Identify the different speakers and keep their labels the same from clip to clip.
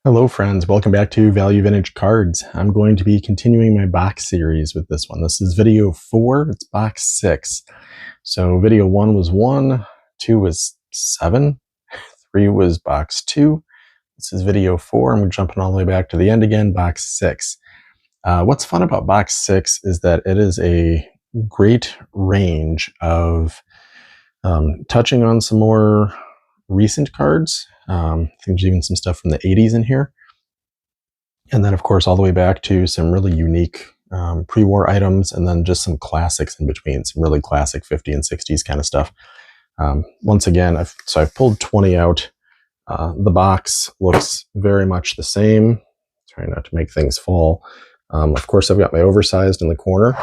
Speaker 1: Hello friends, welcome back to Value Vintage Cards. I'm going to be continuing my box series with this one. This is video 4, it's box 6. So video 1 was 1, 2 was 7, 3 was box 2. This is video 4, I'm jumping all the way back to the end again, box 6. What's fun about box 6 is that it is a great range of touching on some more recent cards. I think there's even some stuff from the 80s in here. And then, of course, all the way back to some really unique pre-war items, and then just some classics in between, some really classic 50s and 60s kind of stuff. Once again, I've pulled 20 out. The box looks very much the same. Trying not to make things fall. Of course, I've got my oversized in the corner.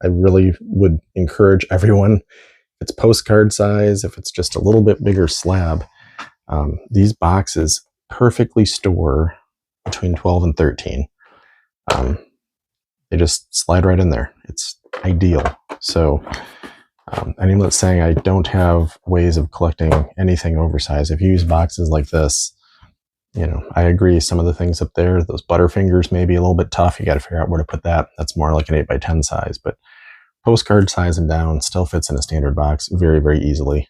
Speaker 1: I really would encourage everyone, if it's postcard size, if it's just a little bit bigger slab, these boxes perfectly store between 12 and 13. They just slide right in there. It's ideal. So anyone that's saying I don't have ways of collecting anything oversized, if you use boxes like this, you know, I agree. Some of the things up there, those Butterfingers may be a little bit tough. You got to figure out where to put that. That's more like an 8x10 size, but postcard size and down still fits in a standard box very, very easily.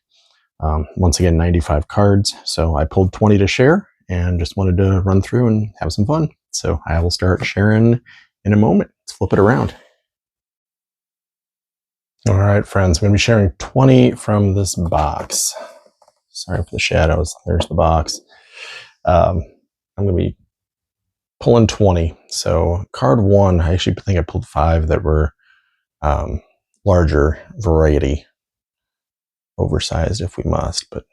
Speaker 1: Once again, 95 cards. So I pulled 20 to share and just wanted to run through and have some fun. So I will start sharing in a moment. Let's flip it around. All right, friends, I'm going to be sharing 20 from this box. Sorry for the shadows. There's the box. I'm going to be pulling 20. So card 1, I actually think I pulled 5 that were larger variety. Oversized if we must, but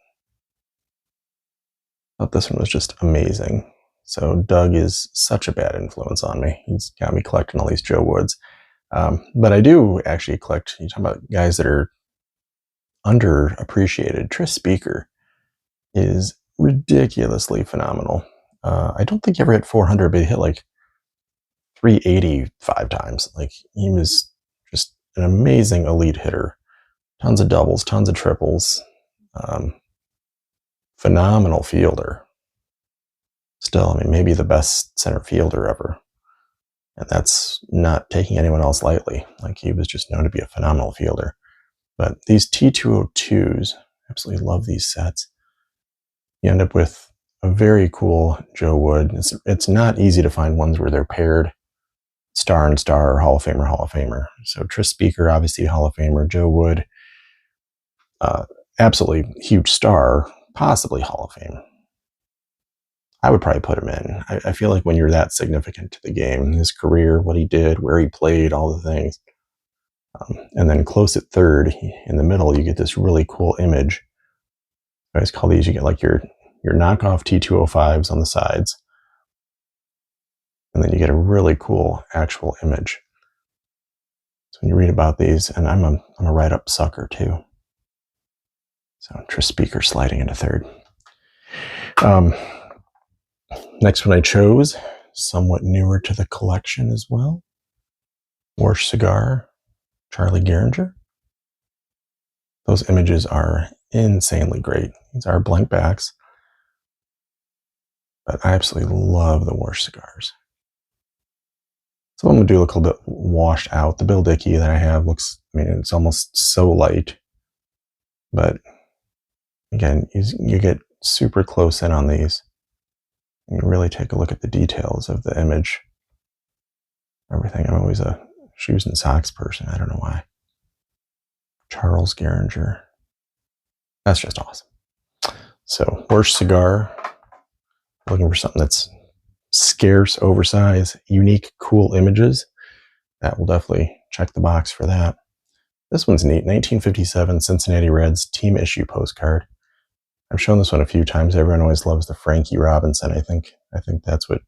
Speaker 1: I thought this one was just amazing. So Doug is such a bad influence on me. He's got me collecting all these Joe Woods. But I do actually collect, you talk about guys that are underappreciated. Tris Speaker is ridiculously phenomenal. I don't think he ever hit 400, but he hit like 385 times. Like, he was just an amazing elite hitter. Tons of doubles, tons of triples. Phenomenal fielder. Still, I mean, maybe the best center fielder ever. And that's not taking anyone else lightly. Like, he was just known to be a phenomenal fielder. But these T202s, absolutely love these sets. You end up with a very cool Joe Wood. It's not easy to find ones where they're paired star and star, or Hall of Famer, Hall of Famer. So Tris Speaker, obviously Hall of Famer. Joe Wood, absolutely huge star, possibly Hall of Fame. I would probably put him in. I feel like when you're that significant to the game, his career, what he did, where he played, all the things. And then close at third, in the middle, you get this really cool image. I always call these, you get like your knockoff T205s on the sides. And then you get a really cool actual image. So when you read about these, and I'm a write-up sucker too. So Tris Speaker sliding into third. Next one I chose, somewhat newer to the collection as well. Worch Cigar, Charlie Gehringer. Those images are insanely great. These are blank backs. But I absolutely love the Worch cigars. Some of them do look a little bit washed out. The Bill Dickey that I have looks, I mean, it's almost so light. But again, you get super close in on these. And you really take a look at the details of the image. Everything. I'm always a shoes and socks person. I don't know why. Charles Gehringer. That's just awesome. So, Worch Cigar. Looking for something that's scarce, oversized, unique, cool images. That will definitely check the box for that. This one's neat. 1957 Cincinnati Reds team issue postcard. I've shown this one a few times. Everyone always loves the Frankie Robinson. I think that's what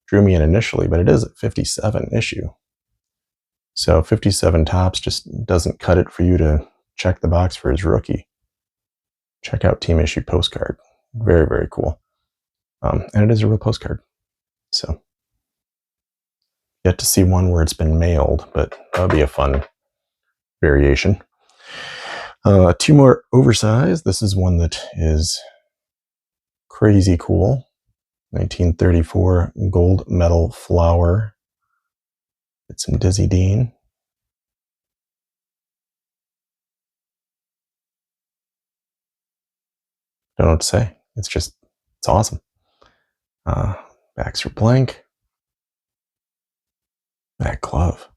Speaker 1: drew me in initially, but it is a 57 issue. So 57 tops just doesn't cut it for you to check the box for his rookie. Check out team issue postcard. Very, very cool. And it is a real postcard. So yet to see one where it's been mailed, but that would be a fun variation. 2 more oversized. This is one that is crazy cool. 1934 gold medal flower. It's some Dizzy Dean. Don't know what to say. It's awesome. Backs are blank. That glove.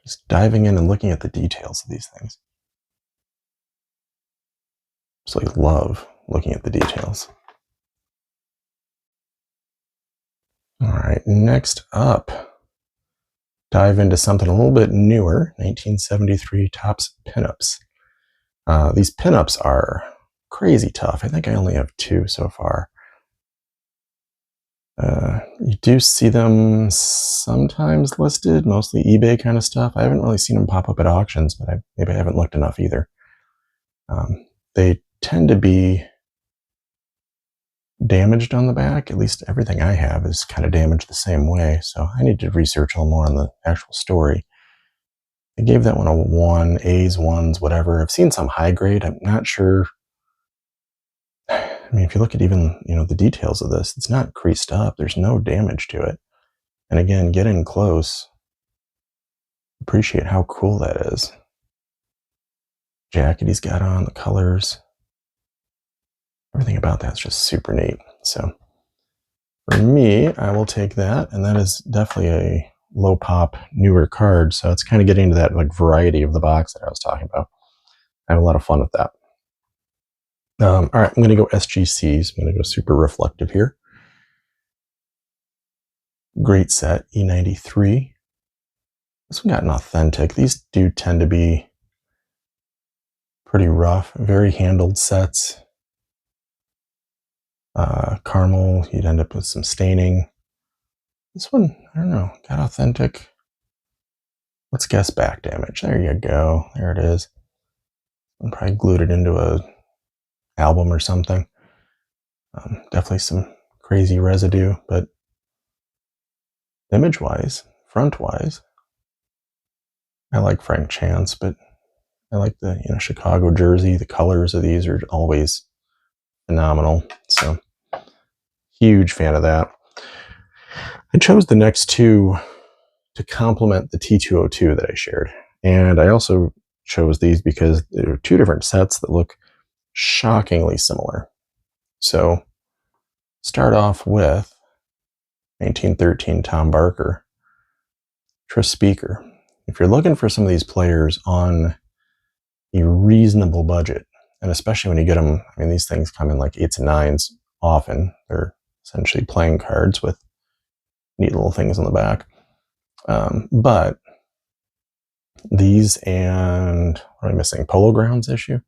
Speaker 1: Just diving in and looking at the details of these things. Absolutely love looking at the details. All right, next up, dive into something a little bit newer, 1973 Topps Pinups. These pinups are crazy tough. I think I only have 2 so far. You do see them sometimes listed, mostly eBay kind of stuff. I haven't really seen them pop up at auctions, but maybe I haven't looked enough either. They tend to be damaged on the back. At least everything I have is kind of damaged the same way, so I need to research a little more on the actual story. I gave that one a 1, A's, 1s, whatever. I've seen some high grade. I'm not sure. I mean, if you look at even, the details of this, it's not creased up. There's no damage to it. And again, get in close. Appreciate how cool that is. Jacket he's got on, the colors. Everything about that's just super neat. So for me, I will take that. And that is definitely a low pop, newer card. So it's kind of getting into that like variety of the box that I was talking about. I have a lot of fun with that. All right, I'm going to go SGCs. I'm going to go super reflective here. Great set, E93. This one got an authentic. These do tend to be pretty rough, very handled sets. Caramel, you'd end up with some staining. This one, I don't know, got authentic. Let's guess back damage. There you go. There it is. I probably glued it into a album or something. Definitely some crazy residue, but image-wise, front-wise, I like Frank Chance, but I like the Chicago jersey. The colors of these are always phenomenal. So huge fan of that. I chose the next 2 to complement the T202 that I shared. And I also chose these because there are 2 different sets that look shockingly similar. So start off with 1913 Tom Barker, Tris Speaker. If you're looking for some of these players on a reasonable budget, and especially when you get them, I mean, these things come in like 8s and 9s often. They're essentially playing cards with neat little things on the back. But these and what am I missing? Polo Grounds issue,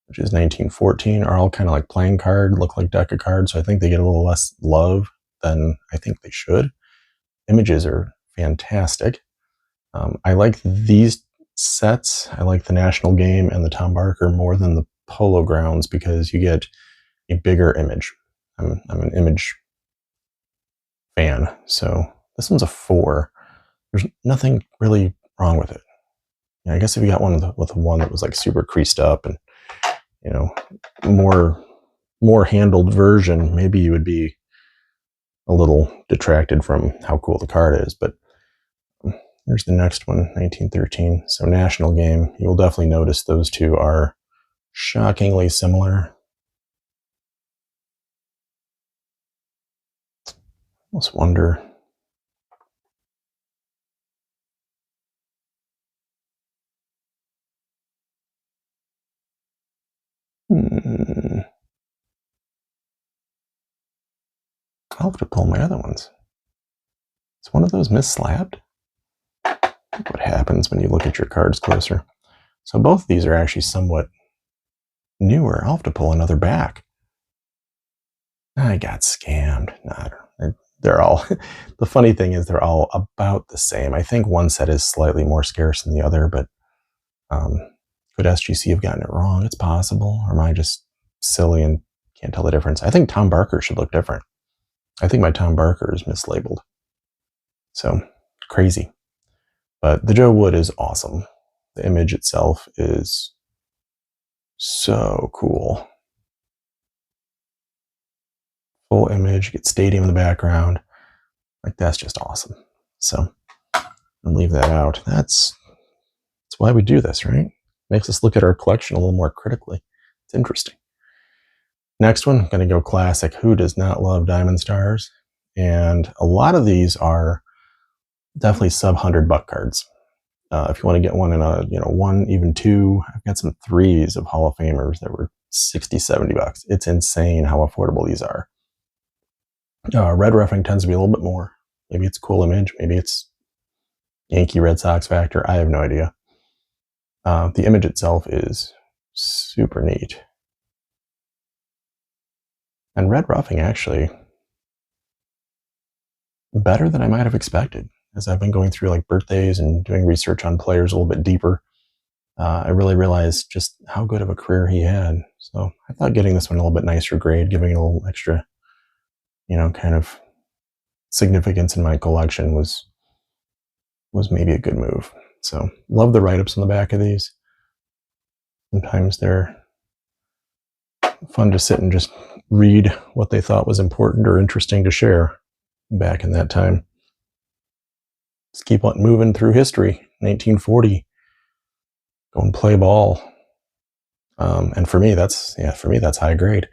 Speaker 1: which is 1914, are all kind of like playing card, look like deck of cards. So I think they get a little less love than I think they should. Images are fantastic. I like these sets. I like the National Game and the Tom Barker more than the Polo Grounds because you get a bigger image. I'm an image fan. So this one's a 4. There's nothing really wrong with it. I guess if you got one with one that was like super creased up and more handled version, maybe you would be a little detracted from how cool the card is. But there's the next one, 1913. So National Game. You will definitely notice those 2 are shockingly similar. I almost wonder. I'll have to pull my other ones. Is one of those mis-slabbed? What happens when you look at your cards closer? So both of these are actually somewhat newer. I'll have to pull another back. I got scammed. They're all, the funny thing is they're all about the same. I think one set is slightly more scarce than the other, but could SGC have gotten it wrong? It's possible. Or am I just silly and can't tell the difference? I think Tom Barker should look different. I think my Tom Barker is mislabeled. So crazy. But the Joe Wood is awesome. The image itself is so cool. Full image, get stadium in the background. Like, that's just awesome. So I'll leave that out. That's why we do this, right? Makes us look at our collection a little more critically. It's interesting. Next one, I'm going to go classic. Who does not love diamond stars? And a lot of these are definitely sub $100 cards. If you want to get one in a, one, even two, I've got some threes of Hall of Famers that were $60, $70. It's insane how affordable these are. Red roughing tends to be a little bit more. Maybe it's a cool image. Maybe it's Yankee Red Sox factor. I have no idea. The image itself is super neat. And red roughing, actually, better than I might have expected. As I've been going through like birthdays and doing research on players a little bit deeper, I really realized just how good of a career he had. So I thought getting this one a little bit nicer grade, giving it a little extra, kind of significance in my collection was maybe a good move. So love the write-ups on the back of these. Sometimes they're fun to sit and just read what they thought was important or interesting to share back in that time. Let's keep on moving through history. 1940, go and play ball. And for me, that's high grade.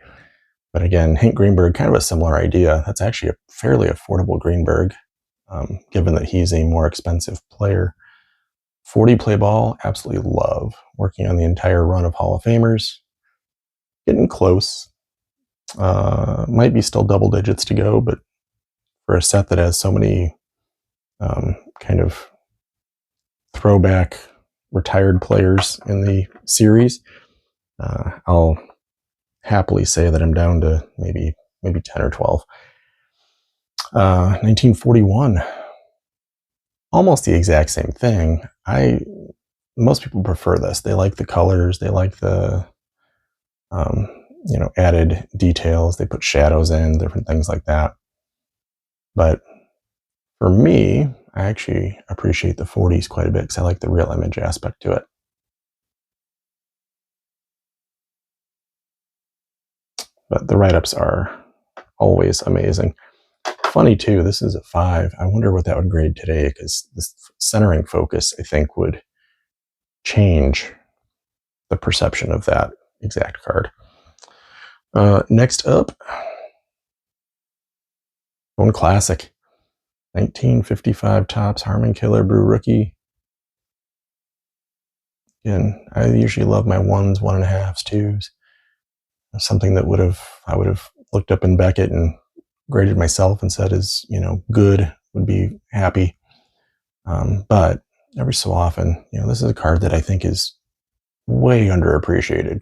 Speaker 1: But again, Hank Greenberg, kind of a similar idea. That's actually a fairly affordable Greenberg, given that he's a more expensive player. 40 play ball, absolutely love. Working on the entire run of Hall of Famers. Getting close. Might be still double digits to go, but for a set that has so many kind of throwback retired players in the series, I'll happily say that I'm down to maybe 10 or 12. 1941, almost the exact same thing. Most people prefer this. They like the colors. They like the added details. They put shadows in, different things like that. But for me, I actually appreciate the 40s quite a bit because I like the real image aspect to it. But the write-ups are always amazing. Funny too, this is a 5. I wonder what that would grade today, because this centering focus, I think, would change the perception of that exact card. Next up, one classic. 1955 Topps Harmon Killer Brew Rookie. Again, I usually love my 1s, 1.5s, 2s. Something that I would have looked up in Beckett and graded myself and said is, good, would be happy. But every so often, this is a card that I think is way underappreciated.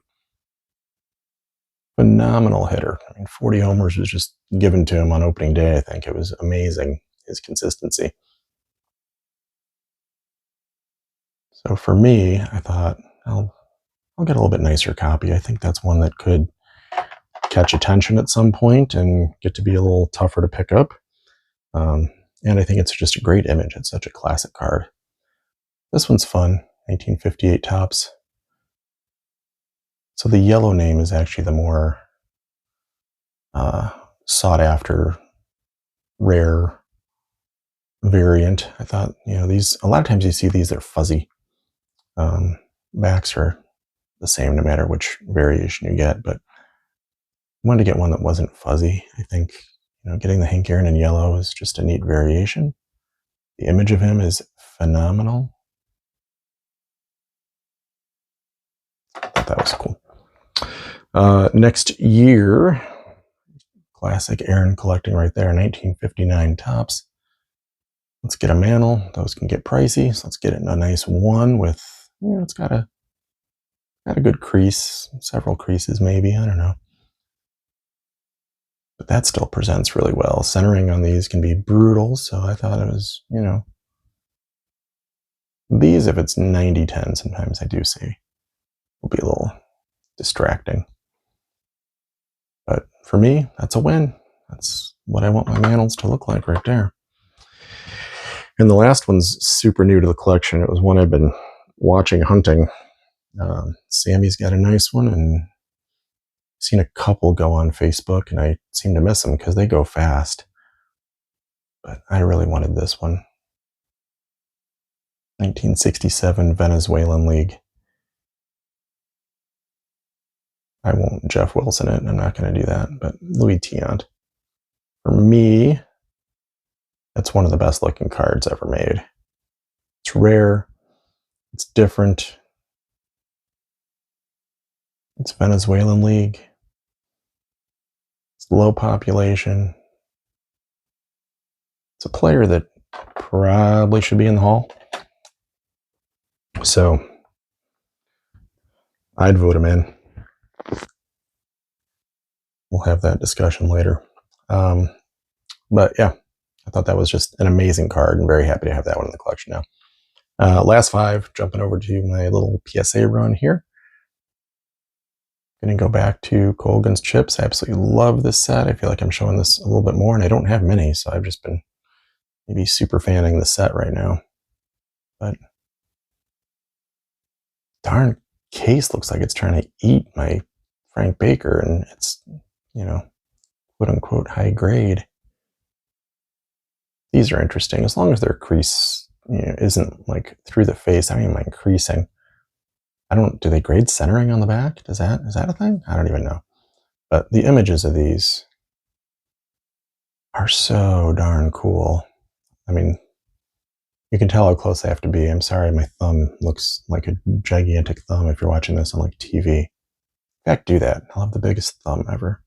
Speaker 1: Phenomenal hitter. 40 homers was just given to him on opening day. I think it was amazing, his consistency. So for me, I thought I'll get a little bit nicer copy. I think that's one that could catch attention at some point and get to be a little tougher to pick up. And I think it's just a great image. It's such a classic card. This one's fun. 1958 Topps. So the yellow name is actually the more sought after, rare variant. I thought, these, a lot of times you see these, they're fuzzy. Backs are the same no matter which variation you get, but I wanted to get one that wasn't fuzzy. I think, getting the Hank Aaron in yellow is just a neat variation. The image of him is phenomenal. I thought that was cool. Next year, classic Aaron collecting right there, 1959 Topps. Let's get a mantle. Those can get pricey, so let's get it in a nice 1 with, it's got a good crease, several creases maybe, I don't know. But that still presents really well. Centering on these can be brutal, so I thought it was, these, if it's 90-10, sometimes I do see, will be a little distracting. But for me, that's a win. That's what I want my mantles to look like right there. And the last one's super new to the collection. It was one I've been watching hunting. Sammy's got a nice one, and seen a couple go on Facebook, and I seem to miss them because they go fast. But I really wanted this one. 1967 Venezuelan League. I won't Jeff Wilson it. I'm not going to do that. But Louis Tiant. For me, that's one of the best looking cards ever made. It's rare. It's different. It's Venezuelan League. It's low population. It's a player that probably should be in the hall. So I'd vote him in. We'll have that discussion later. But yeah, I thought that was just an amazing card, and very happy to have that one in the collection now. Last 5, jumping over to my little PSA run here. Going to go back to Colgan's Chips. I absolutely love this set. I feel like I'm showing this a little bit more, and I don't have many, so I've just been maybe super fanning the set right now. But darn case looks like it's trying to eat my Frank Baker, and it's, you know, quote unquote high grade. These are interesting as long as their crease, you know, isn't like through the face. I don't even mind creasing. Do they grade centering on the back? Is that a thing? I don't even know. But the images of these are so darn cool. I mean, you can tell how close they have to be. I'm sorry, my thumb looks like a gigantic thumb if you're watching this on like TV. In fact, do that. I'll have the biggest thumb ever.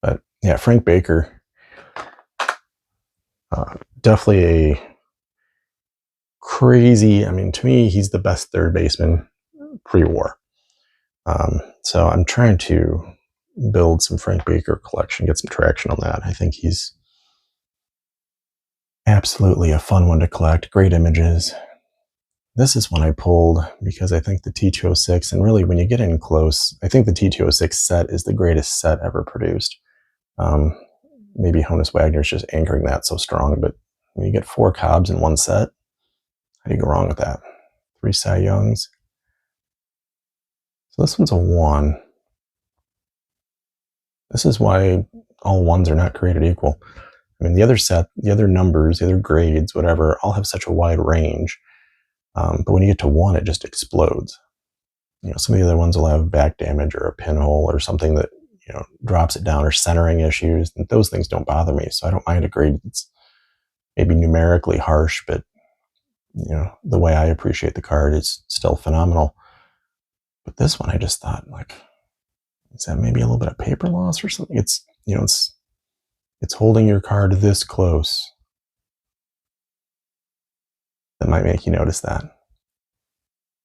Speaker 1: But yeah, Frank Baker, definitely a crazy, I mean, to me, he's the best third baseman pre-war. So I'm trying to build some Frank Baker collection, get some traction on that. I think he's absolutely a fun one to collect. Great images. This is one I pulled because I think the T206, and really when you get in close, I think the T206 set is the greatest set ever produced. Maybe Honus Wagner's just anchoring that so strong, but when you get 4 Cobbs in one set, how do you go wrong with that? 3 Cy Youngs. So this one's a 1. This is why all 1s are not created equal. I mean, the other set, the other numbers, the other grades, whatever, all have such a wide range. But when you get to 1, it just explodes. You know, some of the other ones will have back damage or a pinhole or something that, you know, drops it down, or centering issues. And those things don't bother me. So I don't mind a grade that's maybe numerically harsh, but, you know, the way I appreciate the card is still phenomenal. But this one, I just thought, like, is that maybe a little bit of paper loss or something? It's, you know, it's holding your card this close. That might make you notice that.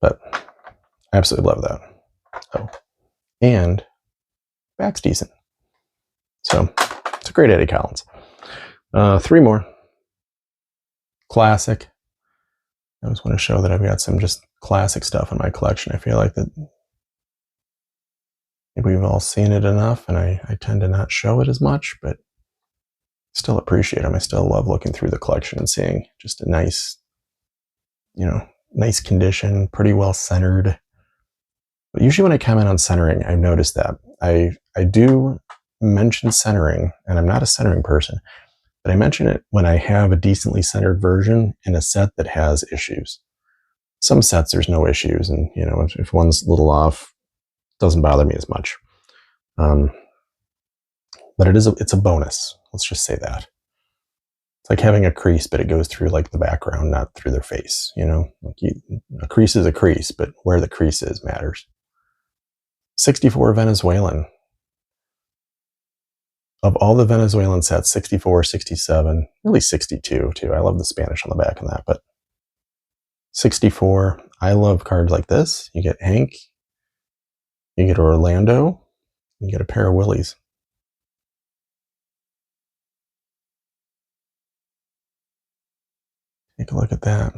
Speaker 1: But I absolutely love that. So, and back's decent. So it's a great Eddie Collins. 3 more. Classic. I just want to show that I've got some just classic stuff in my collection. I feel like that maybe we've all seen it enough, and I tend to not show it as much, but still appreciate them. I still love looking through the collection and seeing just a nice, you know, nice condition, pretty well centered. But usually when I comment on centering, I've noticed that I do mention centering, and I'm not a centering person, but I mention it when I have a decently centered version in a set that has issues. Some sets there's no issues, and, you know, if one's a little off, it doesn't bother me as much. But it's a bonus. Let's just say that. It's like having a crease, but it goes through like the background, not through their face. You know, like a crease is a crease, but where the crease is matters. 64 Venezuelan. Of all the Venezuelan sets, 64, 67, really 62 too. I love the Spanish on the back of that, but 64. I love cards like this. You get Hank, you get Orlando, you get a pair of Willies. Take a look at that.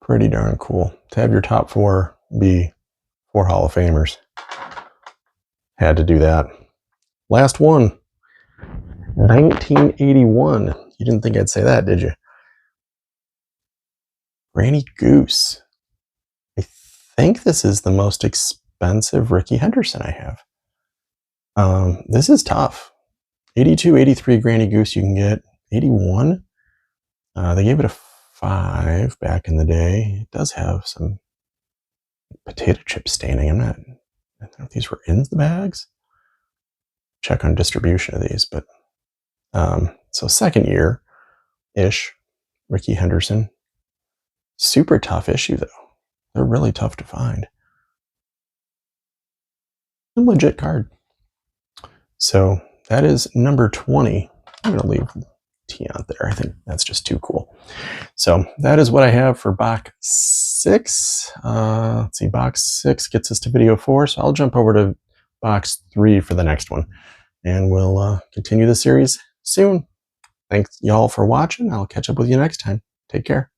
Speaker 1: Pretty darn cool. To have your top 4 be 4 Hall of Famers. Had to do that. Last one. 1981. You didn't think I'd say that, did you? Granny Goose. I think this is the most expensive Ricky Henderson I have. This is tough. 82, 83 Granny Goose you can get. 81. They gave it a 5 back in the day. It does have some potato chip staining. I don't know if these were in the bags. Check on distribution of these, but so second year-ish, Ricky Henderson. Super tough issue though. They're really tough to find. A legit card. So that is number 20. I'm going to leave T out there. I think that's just too cool. So that is what I have for box 6. Let's see, box 6 gets us to video 4. So I'll jump over to box 3 for the next one. And we'll continue the series soon. Thanks y'all for watching. I'll catch up with you next time. Take care.